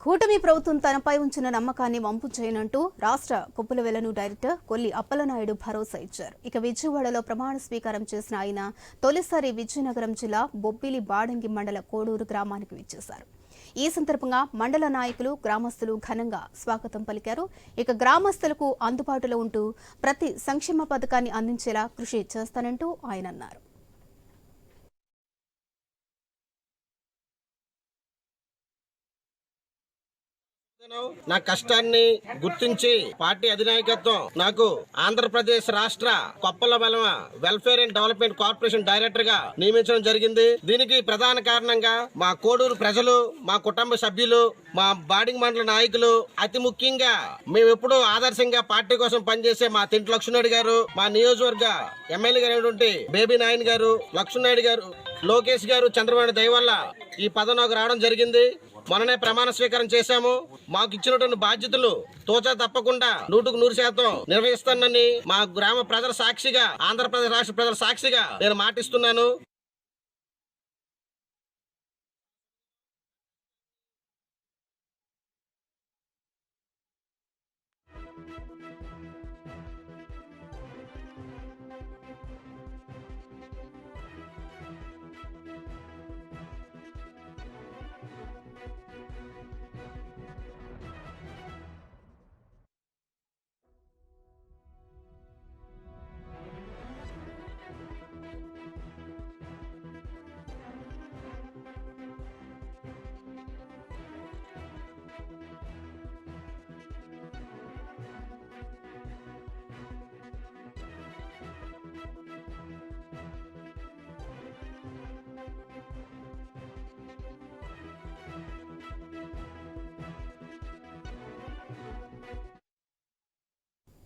కూటమి ప్రభుత్వం తనపై ఉంచిన నమ్మకాన్ని వంపు చేయనంటూ రాష్ట్ర కొప్పుల వెలను డైరెక్టర్ కొల్లి అప్పలనాయుడు భరోసా ఇచ్చారు. ఇక విజయవాడలో ప్రమాణ స్వీకారం చేసిన ఆయన తొలిసారి విజయనగరం జిల్లా బొబ్బిలి బాడంగి మండల కోడూరు గ్రామానికి విచ్చేశారు. ఈ సందర్భంగా మండల నాయకులు, గ్రామస్తులు ఘనంగా స్వాగతం పలికారు. ఇక గ్రామస్తులకు అందుబాటులో ఉంటూ ప్రతి సంక్షేమ పథకాన్ని అందించేలా కృషి చేస్తానంటూ ఆయన అన్నారు. నా కష్టాన్ని గుర్తించి పార్టీ అధినాయకత్వం నాకు ఆంధ్రప్రదేశ్ రాష్ట్ర Koppula Velama welfare and development corporation director గా నియమించడం జరిగింది. దీనికి ప్రధాన కారణంగా మా కోడూరు ప్రజలు, మా కుటుంబ సభ్యులు, మా బాడింగ్ మండల నాయకులు, అతి ముఖ్యంగా మేము ఎప్పుడూ ఆదర్శంగా పార్టీ కోసం పనిచేసే మా తింటి లక్ష్మణరెడ్డి గారు, మా నియోజకవర్గ ఎమ్మెల్యే గారు బేబీ నాయన్ గారు, లక్ష్మణరెడ్డి గారు, లోకేష్ గారు, చంద్రబాబు దయ వల్ల ఈ పదవి నాకు రావడం జరిగింది. మొన్ననే ప్రమాణ స్వీకారం చేశాము. మాకు ఇచ్చినటువంటి బాధ్యతలు తోచా తప్పకుండా 100% నిర్వహిస్తానని మా గ్రామ ప్రజల సాక్షిగా, ఆంధ్రప్రదేశ్ రాష్ట్ర ప్రజల సాక్షిగా నేను మాటిస్తున్నాను.